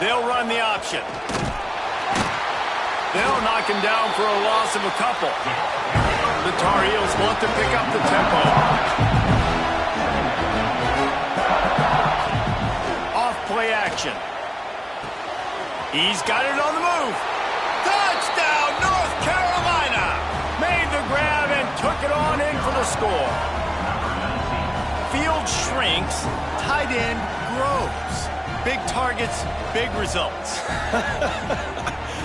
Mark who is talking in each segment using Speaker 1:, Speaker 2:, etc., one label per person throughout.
Speaker 1: They'll run the option. They'll knock him down for a loss of a couple. The Tar Heels want to pick up the tempo. Off play action. He's got it on the move. Touchdown, North Carolina! Made the grab and took it on in for the score. Field shrinks, tight end grows. Big targets, big results.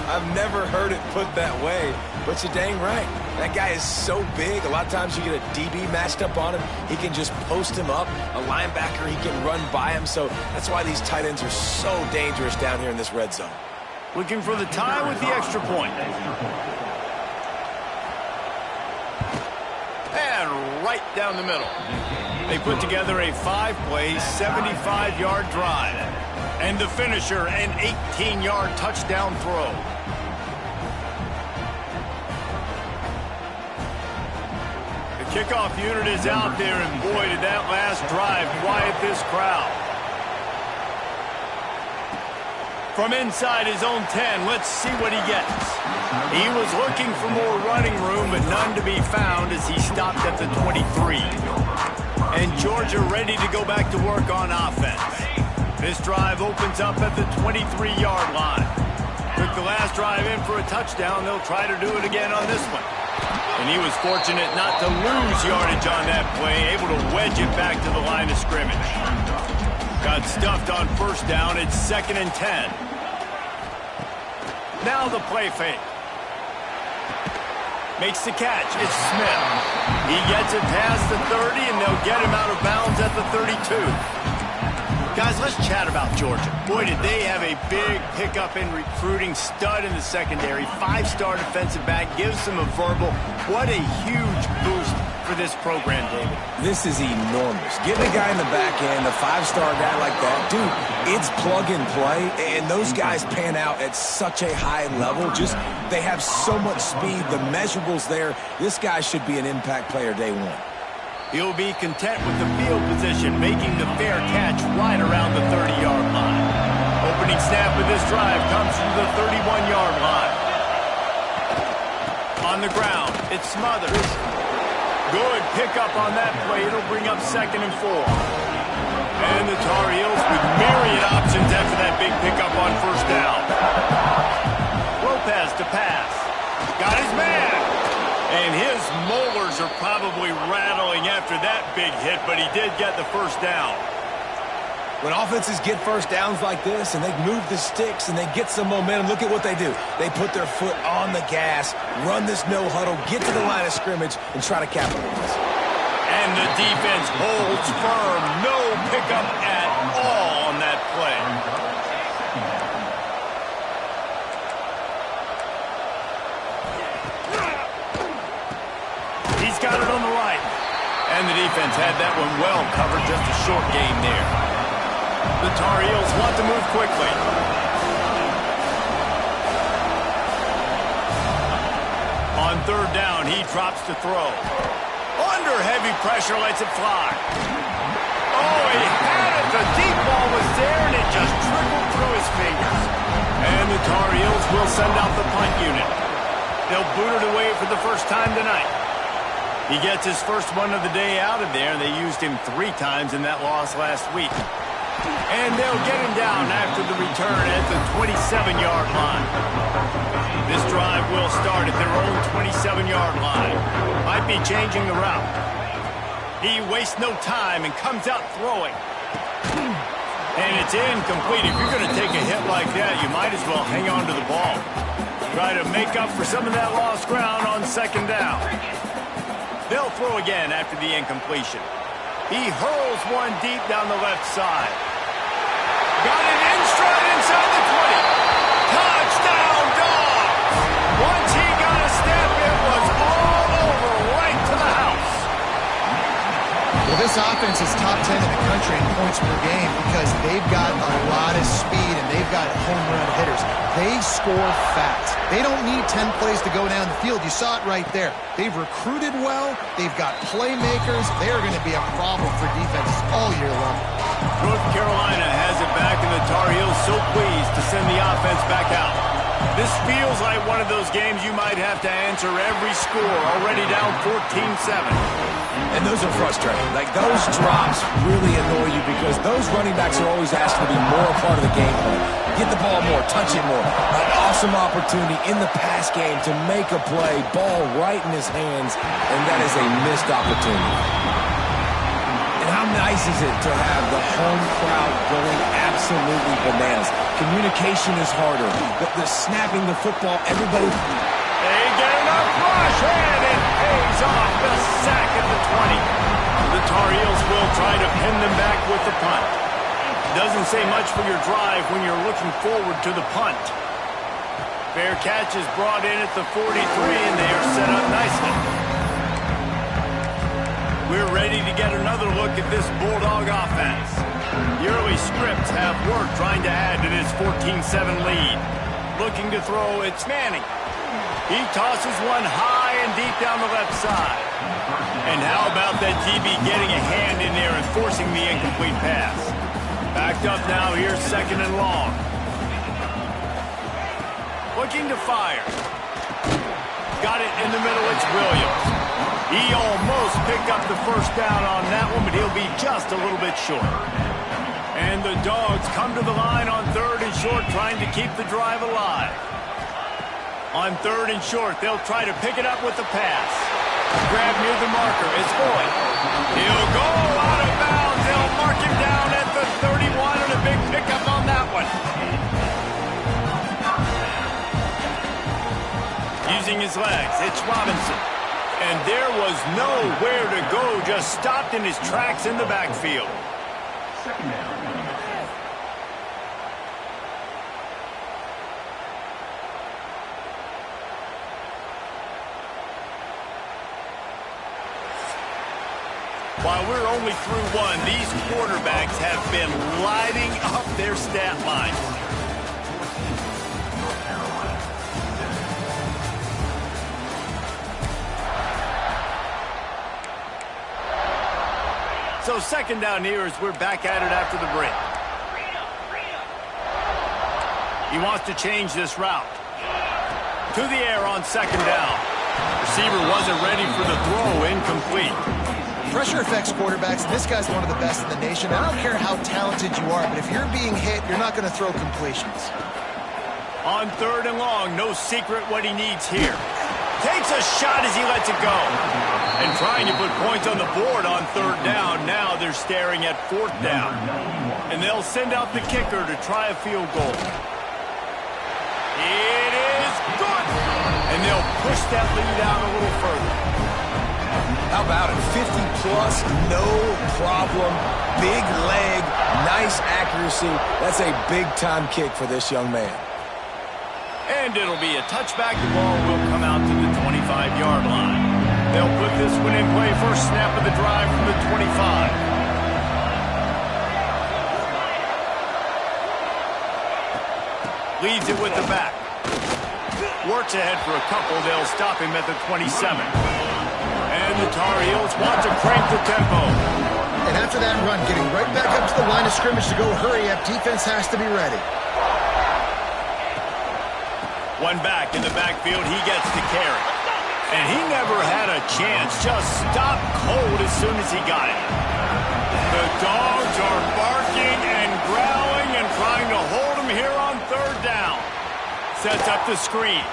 Speaker 2: I've never heard it put that way, but you're dang right. That guy is so big, a lot of times you get a DB matched up on him. He can just post him up. A linebacker, he can run by him. So that's why these tight ends are so dangerous down here in this red zone.
Speaker 1: Looking for the tie with the extra point. And right down the middle. They put together a 5-play, 75-yard drive. And the finisher, an 18-yard touchdown throw. The kickoff unit is out there, and boy, did that last drive quiet this crowd. From inside his own 10, let's see what he gets. He was looking for more running room, but none to be found as he stopped at the 23. And Georgia ready to go back to work on offense. This drive opens up at the 23-yard line. Took the last drive in for a touchdown. They'll try to do it again on this one. And he was fortunate not to lose yardage on that play, able to wedge it back to the line of scrimmage. Got stuffed on first down. It's 2nd and 10. Now the play fake. Makes the catch. It's Smith. He gets it past the 30, and they'll get him out of bounds at the 32. Guys, let's chat about Georgia. Boy, did they have a big pickup in recruiting. Stud in the secondary. 5-star defensive back. Gives them a verbal. What a huge boost for this program, David.
Speaker 2: This is enormous. Getting a guy in the back end, a 5-star guy like that, dude, it's plug and play, and those guys pan out at such a high level. Just, they have so much speed. The measurables there. This guy should be an impact player day one.
Speaker 1: He'll be content with the field position, making the fair catch right around the 30-yard line. Opening snap of this drive comes from the 31-yard line. On the ground, it's Smothers. Good pickup on that play. It'll bring up 2nd and 4. And the Tar Heels with myriad options after that big pickup on first down. Lopez to pass. Got his man. And his molars are probably rattling after that big hit, but he did get the first down.
Speaker 2: When offenses get first downs like this and they move the sticks and they get some momentum, look at what they do. They put their foot on the gas, run this no huddle, get to the line of scrimmage, and try to capitalize.
Speaker 1: And the defense holds firm. No pickup at all on that play. Got it on the right. And the defense had that one well covered. Just a short gain there. The Tar Heels want to move quickly. On third down, he drops to throw. Under heavy pressure, lets it fly. Oh, he had it. The deep ball was there, and it just trickled through his fingers. And the Tar Heels will send out the punt unit. They'll boot it away for the first time tonight. He gets his first one of the day out of there. They used him 3 times in that loss last week. And they'll get him down after the return at the 27-yard line. This drive will start at their own 27-yard line. Might be changing the route. He wastes no time and comes out throwing. And it's incomplete. If you're going to take a hit like that, you might as well hang on to the ball. Try to make up for some of that lost ground on second down. They'll throw again after the incompletion. He hurls one deep down the left side. Got it in stride inside the 20. Touchdown, Dogs! Once he got a step, it was all over right to the house.
Speaker 3: Well, this offense is top 10 in the country in points per game because they've got a lot of speed and they've got home run hitters. They score fast. They don't need 10 plays to go down the field. You saw it right there. They've recruited well. They've got playmakers. They are going to be a problem for defenses all year long.
Speaker 1: North Carolina has it back, and the Tar Heels so pleased to send the offense back out. This feels like one of those games you might have to answer every score, already down 14-7.
Speaker 2: And those are frustrating. Like, those drops really annoy you because those running backs are always asked to be more a part of the game plan. Get the ball more, touch it more. An awesome opportunity in the pass game to make a play, ball right in his hands, and that is a missed opportunity. And how nice is it to have the home crowd going absolutely bananas? Communication is harder. The snapping the football, everybody...
Speaker 1: They get enough rush, and it pays off. The sack at the 20. The Tar Heels will try to pin them back with the punt. Doesn't say much for your drive when you're looking forward to the punt. Fair catch is brought in at the 43, and they are set up nicely. We're ready to get another look at this Bulldog offense. The early scripts have worked trying to add to this 14-7 lead. Looking to throw, it's Manning. He tosses one high and deep down the left side. And how about that DB getting a hand in there and forcing the incomplete pass? Backed up now, here's second and long. Looking to fire. Got it in the middle, it's Williams. He almost picked up the first down on that one, but he'll be just a little bit short. And the Dogs come to the line on third and short, trying to keep the drive alive. On third and short, they'll try to pick it up with the pass. Grab near the marker, it's Boyd. He'll go out of bounds. They'll mark him down at the 31, and a big pickup on that one. Using his legs, it's Robinson. And there was nowhere to go, just stopped in his tracks in the backfield. Second down. While we're only through one, these quarterbacks have been lighting up their stat line. So second down here as we're back at it after the break. He wants to change this route. To the air on second down. Receiver wasn't ready for the throw, incomplete.
Speaker 3: Pressure affects quarterbacks, and this guy's one of the best in the nation. I don't care how talented you are, but if you're being hit, you're not going to throw completions.
Speaker 1: On third and long, no secret what he needs here. Takes a shot as he lets it go. And trying to put points on the board on third down. Now they're staring at fourth down. And they'll send out the kicker to try a field goal. It is good. And they'll push that lead out a little further.
Speaker 2: How about it? 50-plus, no problem. Big leg, nice accuracy. That's a big-time kick for this young man.
Speaker 1: And it'll be a touchback. The ball will come out to the 25-yard line. They'll put this one in play. First snap of the drive from the 25. Leads it with the back. Works ahead for a couple. They'll stop him at the 27. And the Tar Heels want to crank the tempo.
Speaker 3: And after that run, getting right back up to the line of scrimmage to go hurry up, defense has to be ready.
Speaker 1: One back in the backfield, he gets the carry. And he never had a chance, just stopped cold as soon as he got it. The Dogs are barking and growling and trying to hold him here on third down. Sets up the screen.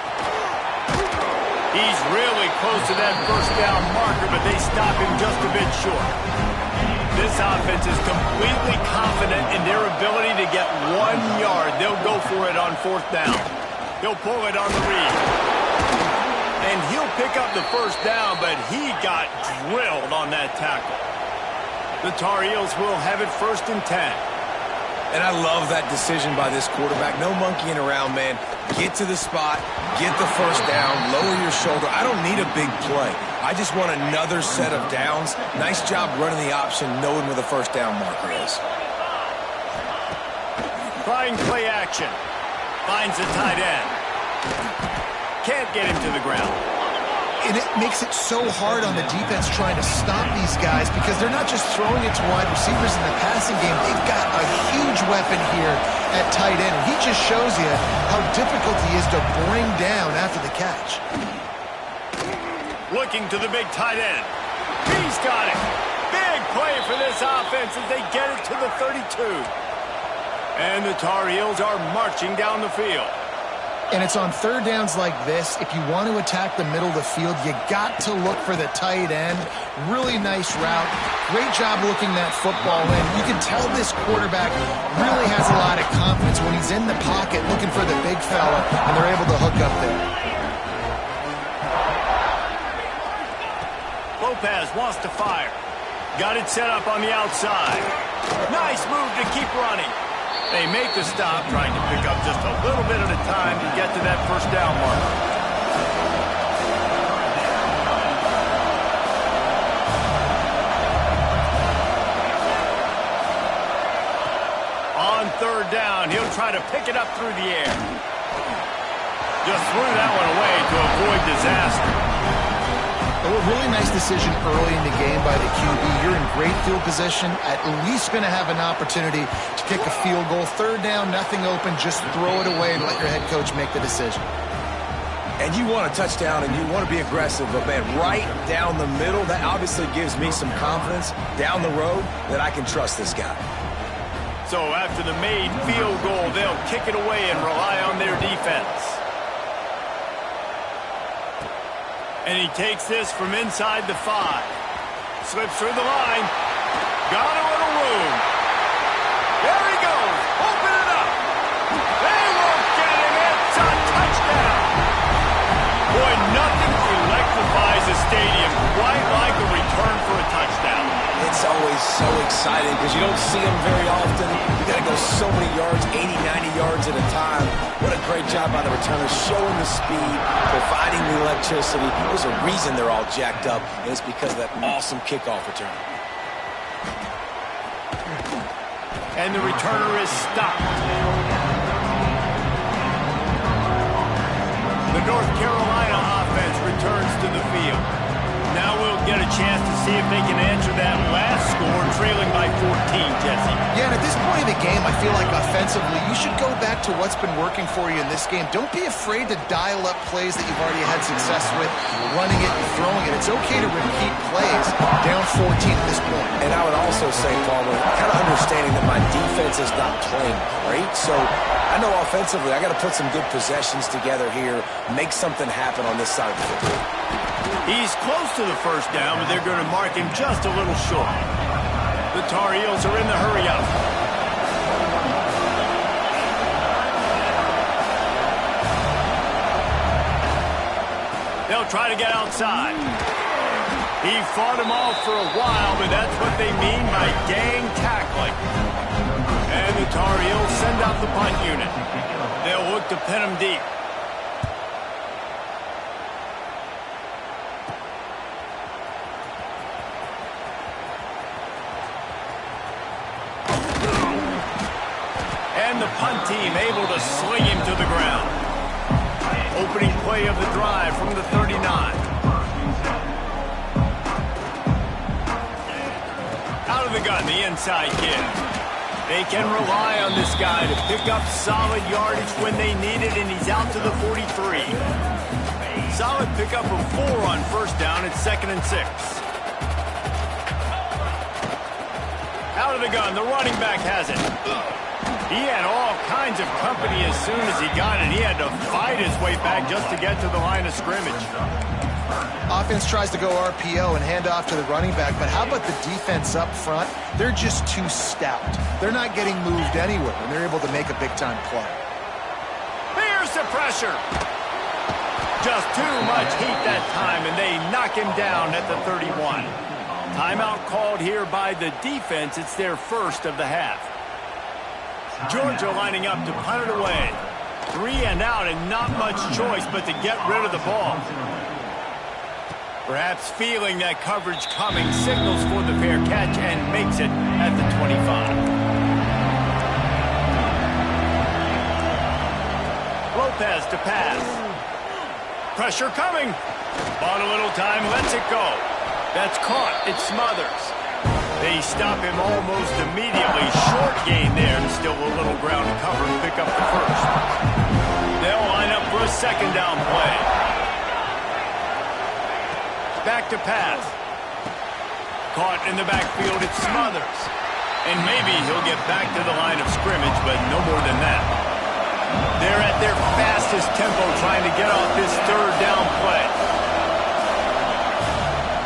Speaker 1: He's really close to that first down marker, but they stop him just a bit short. This offense is completely confident in their ability to get 1 yard. They'll go for it on fourth down. He'll pull it on the read. And he'll pick up the first down, but he got drilled on that tackle. The Tar Heels will have it first and 10.
Speaker 2: And I love that decision by this quarterback. No monkeying around, man. Get to the spot, get the first down, lower your shoulder. I don't need a big play. I just want another set of downs. Nice job running the option, knowing where the first down marker is.
Speaker 1: Trying play action. Finds the tight end. Can't get him to the ground.
Speaker 3: And it makes it so hard on the defense trying to stop these guys because they're not just throwing it to wide receivers in the passing game. They've got a huge weapon here at tight end. And he just shows you how difficult he is to bring down after the catch.
Speaker 1: Looking to the big tight end. He's got it. Big play for this offense as they get it to the 32. And the Tar Heels are marching down the field.
Speaker 3: And it's on third downs like this. If you want to attack the middle of the field, you got to look for the tight end. Really nice route. Great job looking that football in. You can tell this quarterback really has a lot of confidence when he's in the pocket looking for the big fella, and they're able to hook up there.
Speaker 1: Lopez wants to fire. Got it set up on the outside. Nice move to keep running. They make the stop, trying to pick up just a little bit at a time to get to that first down mark. On third down, he'll try to pick it up through the air. Just threw that one away to avoid disaster.
Speaker 3: A really nice decision early in the game by the QB. You're in great field position, at least going to have an opportunity to kick a field goal. Third down, nothing open, just throw it away and let your head coach make the decision.
Speaker 2: And you want a touchdown and you want to be aggressive, but man, right down the middle, that obviously gives me some confidence down the road that I can trust this guy.
Speaker 1: So after the made field goal, they'll kick it away and rely on their defense. And he takes this from inside the 5. Slips through the line. Got a little room. There he goes. Open it up. They won't get him. It's a touchdown. Boy, nothing electrifies a stadium quite like a return for a touchdown.
Speaker 2: It's always so exciting because you don't see them very often. You got to go so many yards, 80, 90 yards at a time. What a great job by the returners, showing the speed, providing the electricity. There's a reason they're all jacked up, and it's because of that awesome kickoff return.
Speaker 1: And the returner is stopped. The North Carolina offense returns to the field. Now we'll get a chance to see if they can answer that last score, trailing by 14, Jesse.
Speaker 3: Yeah, and at this point in the game, I feel like offensively, you should go back to what's been working for you in this game. Don't be afraid to dial up plays that you've already had success with, running it and throwing it. It's okay to repeat plays down 14 at this point.
Speaker 2: And I would also say, Palmer, kind of understanding that my defense is not playing great, so I know offensively I got to put some good possessions together here, make something happen on this side of the football.
Speaker 1: He's close to the first down, but they're going to mark him just a little short. The Tar Heels are in the hurry-up. They'll try to get outside. He fought him off for a while, but that's what they mean by gang tackling. And the Tar Heels send out the punt unit. They'll look to pin him deep. And the punt team able to sling him to the ground. Opening play of the drive from the 39. Out of the gun, the inside give. They can rely on this guy to pick up solid yardage when they need it, and he's out to the 43. Solid pickup of 4 on first down at 2nd and 6. Out of the gun, the running back has it. He had all kinds of company as soon as he got it. He had to fight his way back just to get to the line of scrimmage.
Speaker 3: Offense tries to go RPO and hand off to the running back, but how about the defense up front? They're just too stout. They're not getting moved anywhere, and they're able to make a big-time play.
Speaker 1: Here's the pressure. Just too much heat that time, and they knock him down at the 31. Timeout called here by the defense. It's their first of the half. Georgia lining up to punt it away. 3 and out, and not much choice but to get rid of the ball. Perhaps feeling that coverage coming, signals for the fair catch and makes it at the 25. Lopez to pass. Pressure coming. Bought a little time, lets it go. That's caught. It's Smothers. They stop him almost immediately. Short gain there, and still a little ground to cover to pick up the first. They'll line up for a second down play. Back to pass. Caught in the backfield, it's Smothers. And maybe he'll get back to the line of scrimmage, but no more than that. They're at their fastest tempo trying to get off this third down play.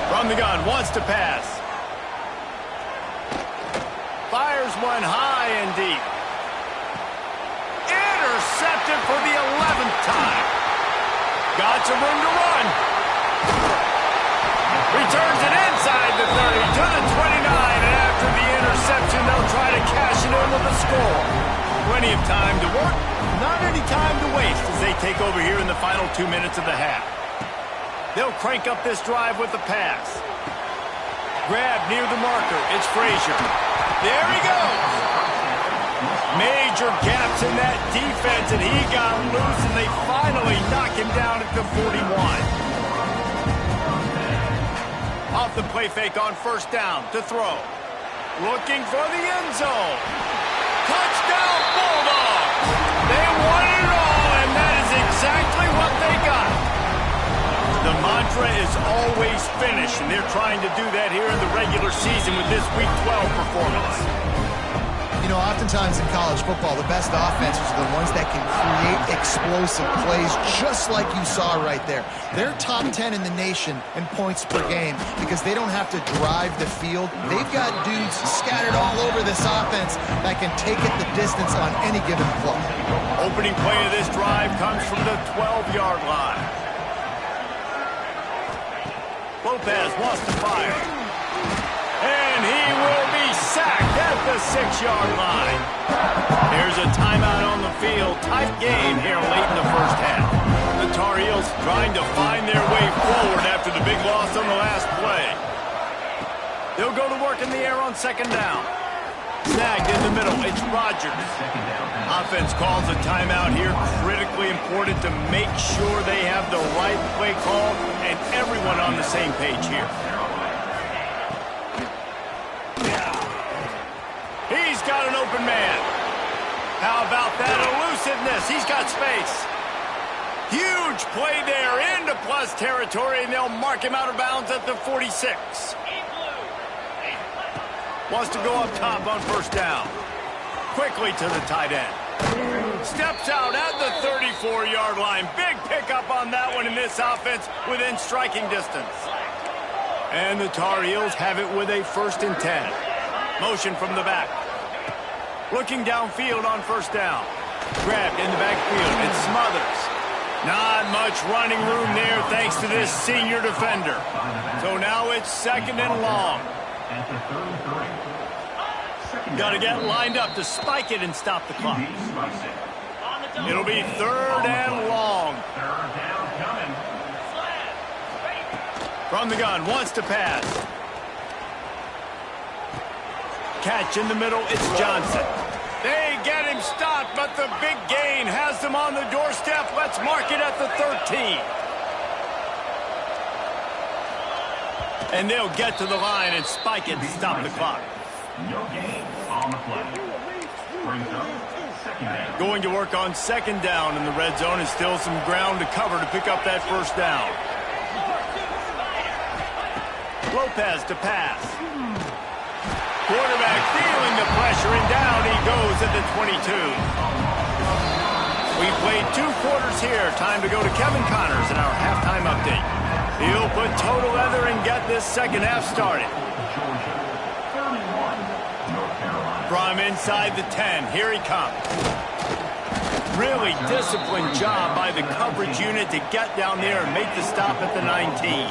Speaker 1: From the gun, wants to pass. Fires one high and deep. Intercepted for the 11th time. Got some room to run. Returns it inside the 30 to the 29, and after the interception, they'll try to cash it in with a score. Plenty of time to work, not any time to waste as they take over here in the final 2 minutes of the half. They'll crank up this drive with the pass. Grab near the marker. It's Frazier. There he goes. Major gaps in that defense, and he got loose, and they finally knock him down at the 41. Off the play fake on first down to throw. Looking for the end zone. Touchdown, Bulldogs! They won it all, and that is exactly what they got. The mantra is always finish, and they're trying to do that here in the regular season with this Week 12 performance.
Speaker 3: You know, oftentimes in college football, the best offenses are the ones that can create explosive plays, just like you saw right there. They're top 10 in the nation in points per game because they don't have to drive the field. They've got dudes scattered all over this offense that can take it the distance on any given play.
Speaker 1: Opening play of this drive comes from the 12-yard line. Lopez wants to fire. And he will be sacked at the 6-yard line. Here's a timeout on the field. Tight game here late in the first half. The Tar Heels trying to find their way forward after the big loss on the last play. They'll go to work in the air on second down. Snagged in the middle. It's Rodgers. Offense calls a timeout here. Critically important to make sure they have the right play call and everyone on the same page here. He's got an open man. How about that elusiveness? He's got space. Huge play there into plus territory, and they'll mark him out of bounds at the 46. Wants to go up top on first down. Quickly to the tight end. Steps out at the 34-yard line. Big pickup on that one in this offense within striking distance. And the Tar Heels have it with a 1st and 10. Motion from the back. Looking downfield on first down. Grabbed in the backfield. It's Smothers. Not much running room there thanks to this senior defender. So now it's 2nd and long. Got to get lined up to spike it and stop the clock. It'll be 3rd and long. From the gun, wants to pass. Catch in the middle, it's Johnson. They get him stopped, but the big gain has them on the doorstep. Let's mark it at the 13. And they'll get to the line and spike it and stop the clock.
Speaker 4: No gain on the play. Brings up second down.
Speaker 1: Going to work on second down in the red zone, and still some ground to cover to pick up that first down. Lopez to pass. Quarterback feeling the pressure, and down he goes at the 22. We played 2 quarters here. Time to go to Kevin Connors in our halftime update. He'll put total leather and get this second half started. From inside the 10, here he comes. Really disciplined job by the coverage unit to get down there and make the stop at the 19.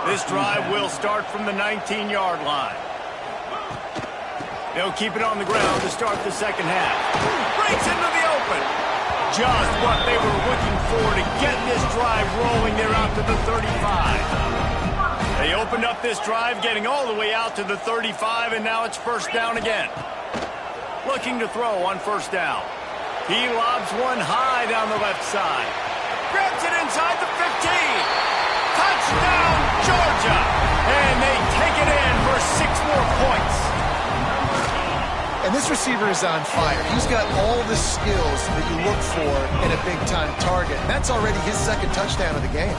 Speaker 1: This drive will start from the 19-yard line. They'll keep it on the ground to start the second half. Breaks into the open. Just what they were looking for to get this drive rolling there out to the 35. They opened up this drive, getting all the way out to the 35, and now it's first down again. Looking to throw on first down. He lobs one high down the left side. Grabs it inside the 15. Georgia. And they take it in for 6 more points.
Speaker 3: And this receiver is on fire. He's got all the skills that you look for in a big-time target. And that's already his 2nd touchdown of the game.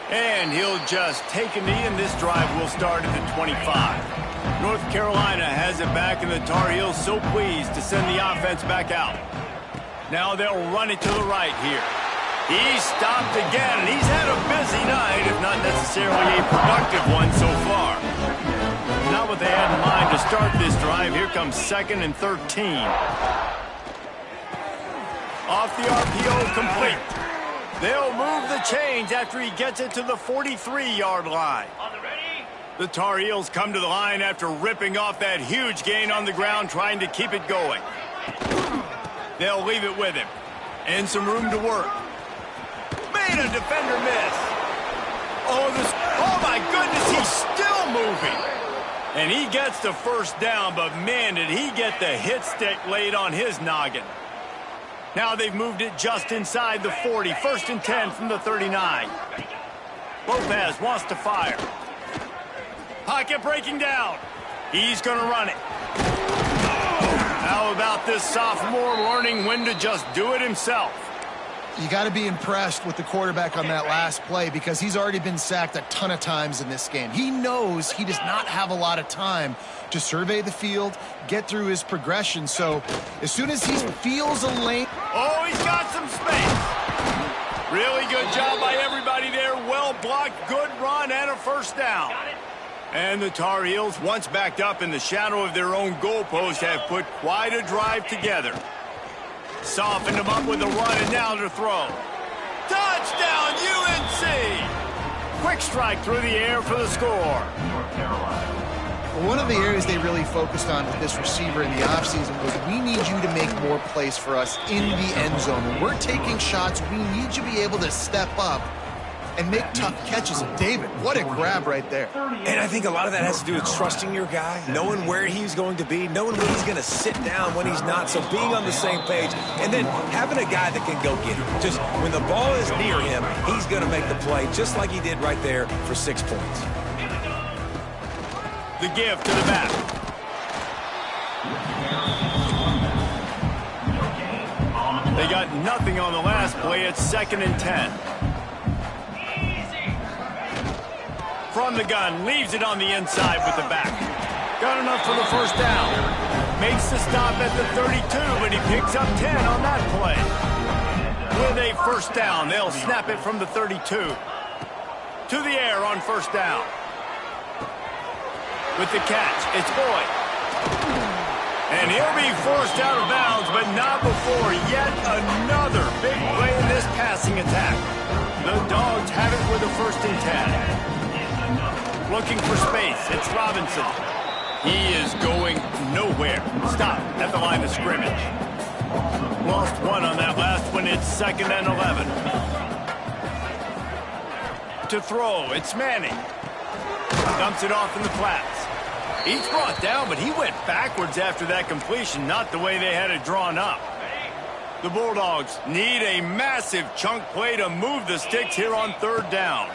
Speaker 1: And he'll just take a knee, and this drive will start at the 25. North Carolina has it back, and the Tar Heels so pleased to send the offense back out. Now they'll run it to the right here. He's stopped again, and he's had a busy night, if not necessarily a productive one so far. Not what they had in mind to start this drive. Here comes 2nd and 13. Off the RPO, complete. They'll move the chains after he gets it to the 43-yard line. The Tar Heels come to the line after ripping off that huge gain on the ground, trying to keep it going. They'll leave it with him. And some room to work. Made a defender miss. Oh my goodness, he's still moving. And he gets the 1st down, but man, did he get the hit stick laid on his noggin. Now they've moved it just inside the 40. 1st and 10 from the 39. Lopez wants to fire. Pocket breaking down. He's going to run it. How about this sophomore learning when to just do it himself?
Speaker 3: You got to be impressed with the quarterback on that last play because he's already been sacked a ton of times in this game. He knows he does not have a lot of time to survey the field, get through his progression. So as soon as he feels a lane...
Speaker 1: Oh, he's got some space. Really good job by everybody there. Well blocked, good run, and a 1st down. And the Tar Heels, once backed up in the shadow of their own goalpost, have put quite a drive together. Softened him up with a run, and now to throw. Touchdown, UNC! Quick strike through the air for the score.
Speaker 3: One of the areas they really focused on with this receiver in the offseason was we need you to make more plays for us in the end zone. When we're taking shots, we need you to be able to step up and make tough catches. And David, what a grab right there.
Speaker 2: And I think a lot of that has to do with trusting your guy, knowing where he's going to be, knowing when he's going to sit down, when he's not. So being on the same page, and then having a guy that can go get him. Just when the ball is near him, he's going to make the play, just like he did right there for 6 points.
Speaker 1: The give to the back. They got nothing on the last play. It's 2nd and 10. From the gun, leaves it on the inside with the back. Got enough for the 1st down. Makes the stop at the 32, but he picks up 10 on that play. With a 1st down, they'll snap it from the 32. To the air on 1st down. With the catch, it's Boyd. And he'll be forced out of bounds, but not before yet another big play in this passing attack. The Dogs have it with a 1st and 10. Looking for space, it's Robinson. He is going nowhere. Stop at the line of scrimmage. Lost 1 on that last one, it's 2nd and 11. To throw, it's Manning. Dumps it off in the flats. He's brought down, but he went backwards after that completion, not the way they had it drawn up. The Bulldogs need a massive chunk play to move the sticks here on 3rd down.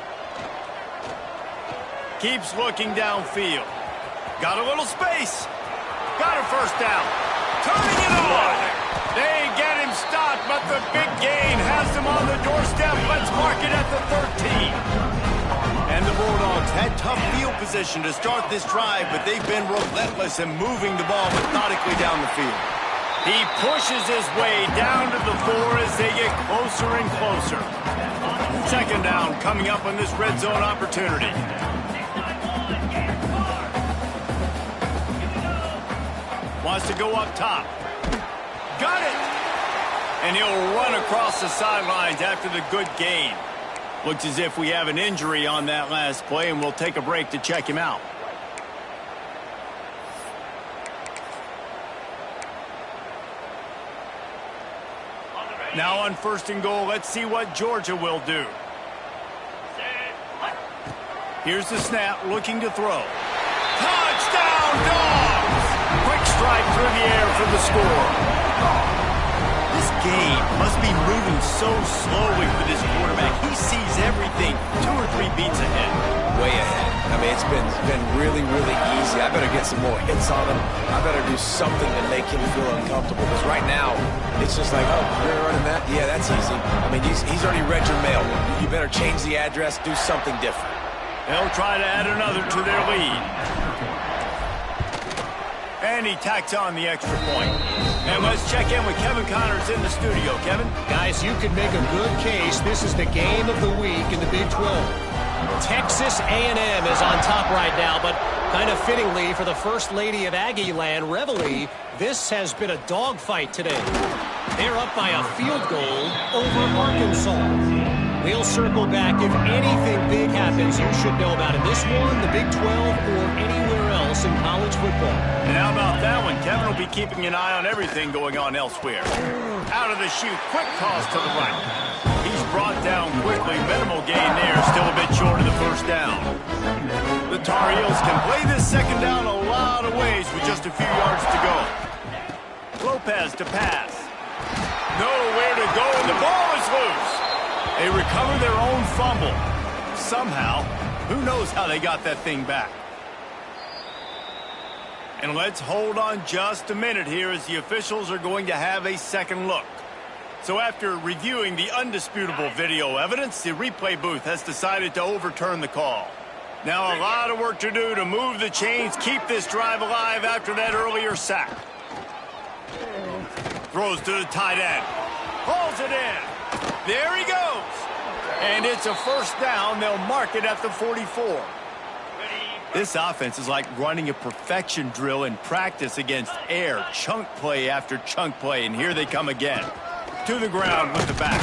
Speaker 1: Keeps looking downfield. Got a little space. Got a 1st down. Turning it on. They get him stopped, but the big gain has him on the doorstep. Let's mark it at the 13. And the Bulldogs had tough field position to start this drive, but they've been relentless in moving the ball methodically down the field. He pushes his way down to the 4 as they get closer and closer. 2nd down coming up on this red zone opportunity. Wants to go up top. Got it! And he'll run across the sidelines after the good gain. Looks as if we have an injury on that last play, and we'll take a break to check him out. Now on 1st and goal, let's see what Georgia will do. Here's the snap, looking to throw. Touchdown, Dogs! Quick strike through the air for the score. This game must be moving so slowly for this quarterback. He sees everything 2 or 3 beats ahead.
Speaker 2: Way ahead. I mean, it's been really, really easy. I better get some more hits on him. I better do something to make him feel uncomfortable. Because right now, it's just like, oh, you're running that? Yeah, that's easy. I mean, he's already read your mail. You better change the address, do something different.
Speaker 1: They'll try to add another to their lead. And he tacks on the extra point. And let's check in with Kevin Connors in the studio. Kevin?
Speaker 5: Guys, you could make a good case. This is the game of the week in the Big 12. Texas A&M is on top right now, but kind of fittingly for the First Lady of Aggie Land, Reveille, this has been a dogfight today. They're up by a field goal over Arkansas. We'll circle back. If anything big happens, you should know about it. This one, the Big 12, or anywhere else in college football.
Speaker 1: And how about that one? Kevin will be keeping an eye on everything going on elsewhere. Out of the chute, quick toss to the right. He's brought down quickly. Minimal gain there, still a bit short of the first down. The Tar Heels can play this second down a lot of ways with just a few yards to go. Lopez to pass. Nowhere to go, and the ball is loose. They recover their own fumble. Somehow, who knows how they got that thing back. And let's hold on just a minute here as the officials are going to have a second look. So after reviewing the undisputable video evidence, the replay booth has decided to overturn the call. Now a lot of work to do to move the chains, keep this drive alive after that earlier sack. Throws to the tight end. Hauls it in. There he goes. And it's a first down. They'll mark it at the 44. This offense is like running a perfection drill in practice against air. Chunk play after chunk play. And here they come again. To the ground with the back.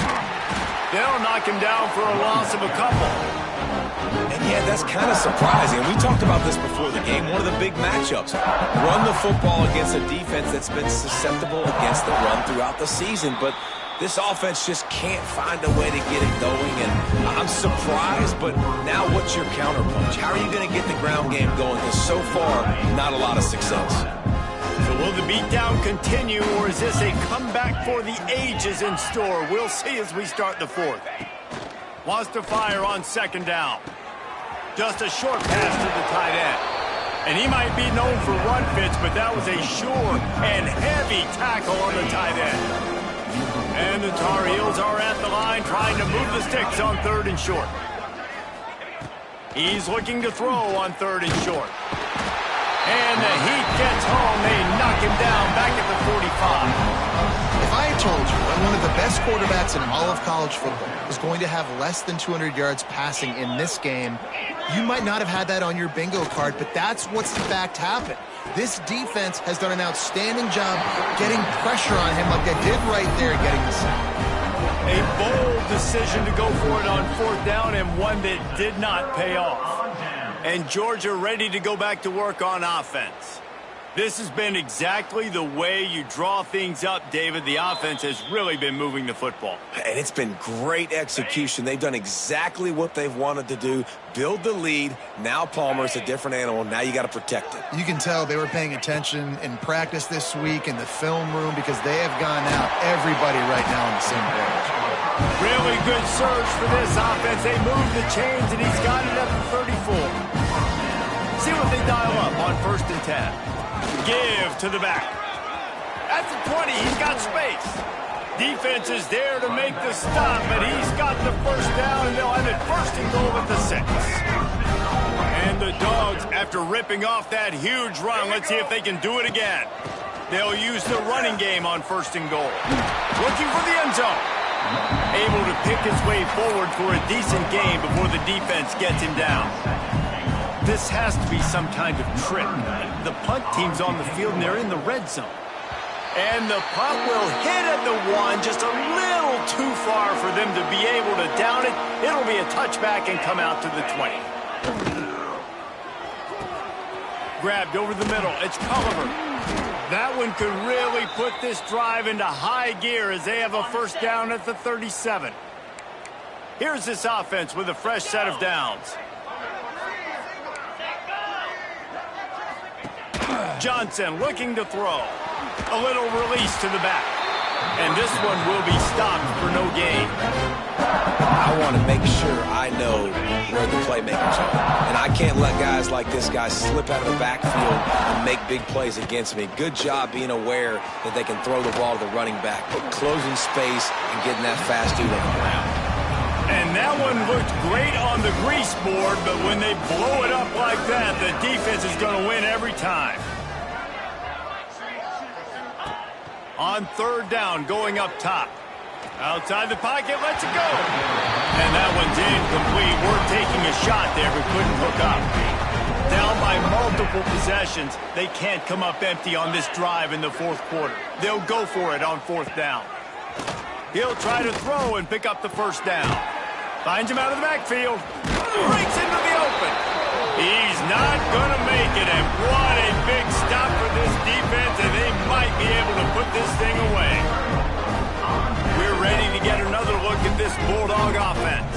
Speaker 1: They'll knock him down for a loss of a couple.
Speaker 2: And yeah, that's kind of surprising. We talked about this before the game. One of the big matchups. Run the football against a defense that's been susceptible against the run throughout the season. But this offense just can't find a way to get it going. And I'm surprised, but now what's your counterpunch? How are you going to get the ground game going? Because so far, not a lot of success.
Speaker 1: So will the beatdown continue, or is this a comeback for the ages in store? We'll see as we start the fourth. Wants to fire on second down. Just a short pass to the tight end. And he might be known for run fits, but that was a sure and heavy tackle on the tight end. And the Tar Heels are at the line trying to move the sticks on third and short. He's looking to throw on third and short. And the heat gets home. They knock him down back at the 45.
Speaker 3: If I had told you that one of the best quarterbacks in all of college football was going to have less than 200 yards passing in this game, you might not have had that on your bingo card, but that's what's in fact happened. This defense has done an outstanding job getting pressure on him like they did right there, getting the sack.
Speaker 1: A bold decision to go for it on fourth down, and one that did not pay off. And Georgia ready to go back to work on offense. This has been exactly the way you draw things up, David. The offense has really been moving the football.
Speaker 2: And it's been great execution. They've done exactly what they've wanted to do. Build the lead. Now Palmer's a different animal. Now you got to protect it.
Speaker 3: You can tell they were paying attention in practice this week in the film room because they have gone out everybody right now on the same page.
Speaker 1: Really good surge for this offense. They move the chains, and he's got it up to 34. See what they dial up on 1st and 10. Give to the back. At the 20, he's got space. Defense is there to make the stop, but he's got the first down, and they'll have it 1st and goal at the 6. And the Dogs, after ripping off that huge run, let's see if they can do it again. They'll use the running game on 1st and goal. Looking for the end zone. Able to pick his way forward for a decent game before the defense gets him down. This has to be some kind of trick. The punt team's on the field, and they're in the red zone. And the punt will hit at the 1, just a little too far for them to be able to down it. It'll be a touchback and come out to the 20. Grabbed over the middle. It's Culliver. That one could really put this drive into high gear as they have a first down at the 37. Here's this offense with a fresh set of downs. Johnson looking to throw. A little release to the back. And this one will be stopped for no gain.
Speaker 2: I want to make sure I know where the playmakers are. And I can't let guys like this guy slip out of the backfield and make big plays against me. Good job being aware that they can throw the ball to the running back, but closing space and getting that fast dude on the ground.
Speaker 1: And that one looked great on the grease board, but when they blow it up like that, the defense is going to win every time. On third down, going up top. Outside the pocket, lets it go. And that one's incomplete. We're taking a shot there, but couldn't hook up. Down by multiple possessions, they can't come up empty on this drive in the fourth quarter. They'll go for it on fourth down. He'll try to throw and pick up the first down. Finds him out of the backfield. Breaks into the open. He's not going to make it, and what a big stop for this defense, and they might be able to put this thing away. We're ready to get another look at this Bulldog offense.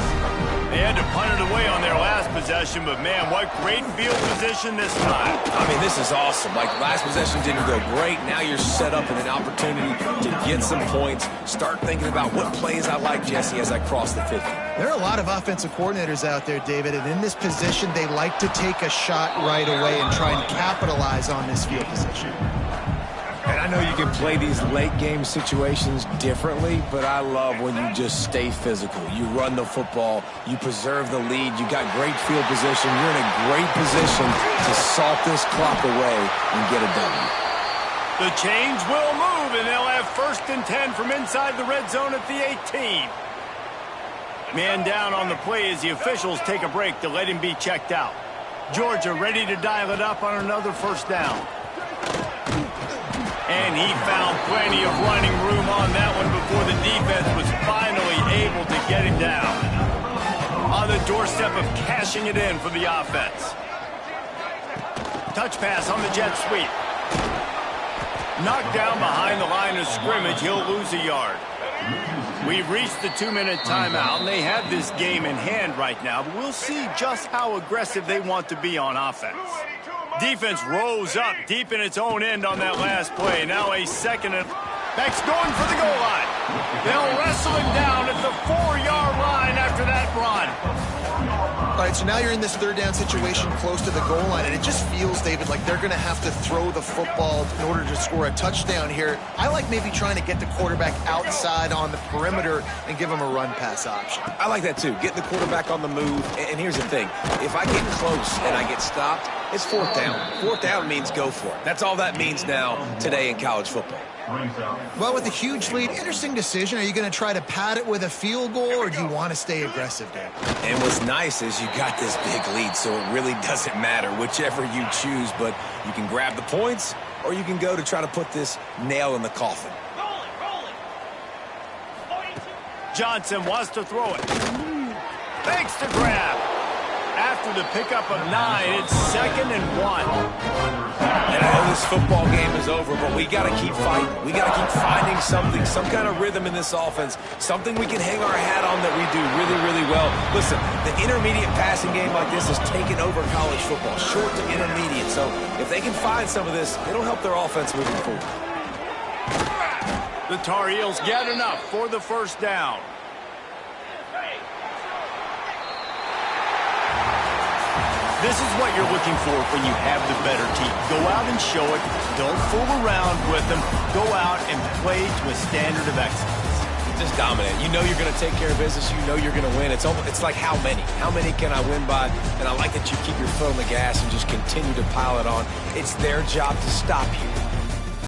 Speaker 1: They had to punt it away on their last possession, but man, what great field position this time.
Speaker 2: I mean, this is awesome. Like, last possession didn't go great. Now you're set up in an opportunity to get some points. Start thinking about what plays I like, Jesse, as I cross the 50.
Speaker 3: There are a lot of offensive coordinators out there, David, and in this position, they like to take a shot right away and try and capitalize on this field position.
Speaker 2: And I know you can play these late-game situations differently, but I love when you just stay physical. You run the football, you preserve the lead, you got great field position, you're in a great position to salt this clock away and get a W.
Speaker 1: The chains will move, and they'll have 1st and 10 from inside the red zone at the 18. Man down on the play as the officials take a break to let him be checked out. Georgia ready to dial it up on another first down. And he found plenty of running room on that one before the defense was finally able to get him down. On the doorstep of cashing it in for the offense. Touch pass on the jet sweep. Knocked down behind the line of scrimmage, he'll lose a yard. We've reached the 2-minute timeout, and they have this game in hand right now, but we'll see just how aggressive they want to be on offense. Defense rose up deep in its own end on that last play. Now a second and Beck's going for the goal line. They'll wrestle him down at the 4-yard line after that run.
Speaker 3: All right, so now you're in this third down situation close to the goal line, and it just feels, David, like they're going to have to throw the football in order to score a touchdown here. I like maybe trying to get the quarterback outside on the perimeter and give him a run-pass option.
Speaker 2: I like that, too. Getting the quarterback on the move. And here's the thing. If I get close and I get stopped, it's fourth down. Fourth down means go for it. That's all that means now today in college football.
Speaker 3: Well, with a huge lead, interesting decision. Are you going to try to pad it with a field goal, or do you want to stay aggressive, Dave?
Speaker 2: And what's nice is you got this big lead, so it really doesn't matter whichever you choose, but you can grab the points, or you can go to try to put this nail in the coffin.
Speaker 1: Johnson wants to throw it. Thanks to grab. After the pickup of 9, it's 2nd and 1.
Speaker 2: And I know this football game is over, but we got to keep fighting. We got to keep finding something, some kind of rhythm in this offense, something we can hang our hat on that we do really, really well. Listen, the intermediate passing game like this has taken over college football, short to intermediate. So if they can find some of this, it'll help their offense moving forward.
Speaker 1: The Tar Heels get enough for the first down. This is what you're looking for when you have the better team. Go out and show it. Don't fool around with them. Go out and play to a standard of excellence.
Speaker 2: Just dominate. You know you're going to take care of business. You know you're going to win. It's like how many? How many can I win by? And I like that you keep your foot on the gas and just continue to pile it on. It's their job to stop you.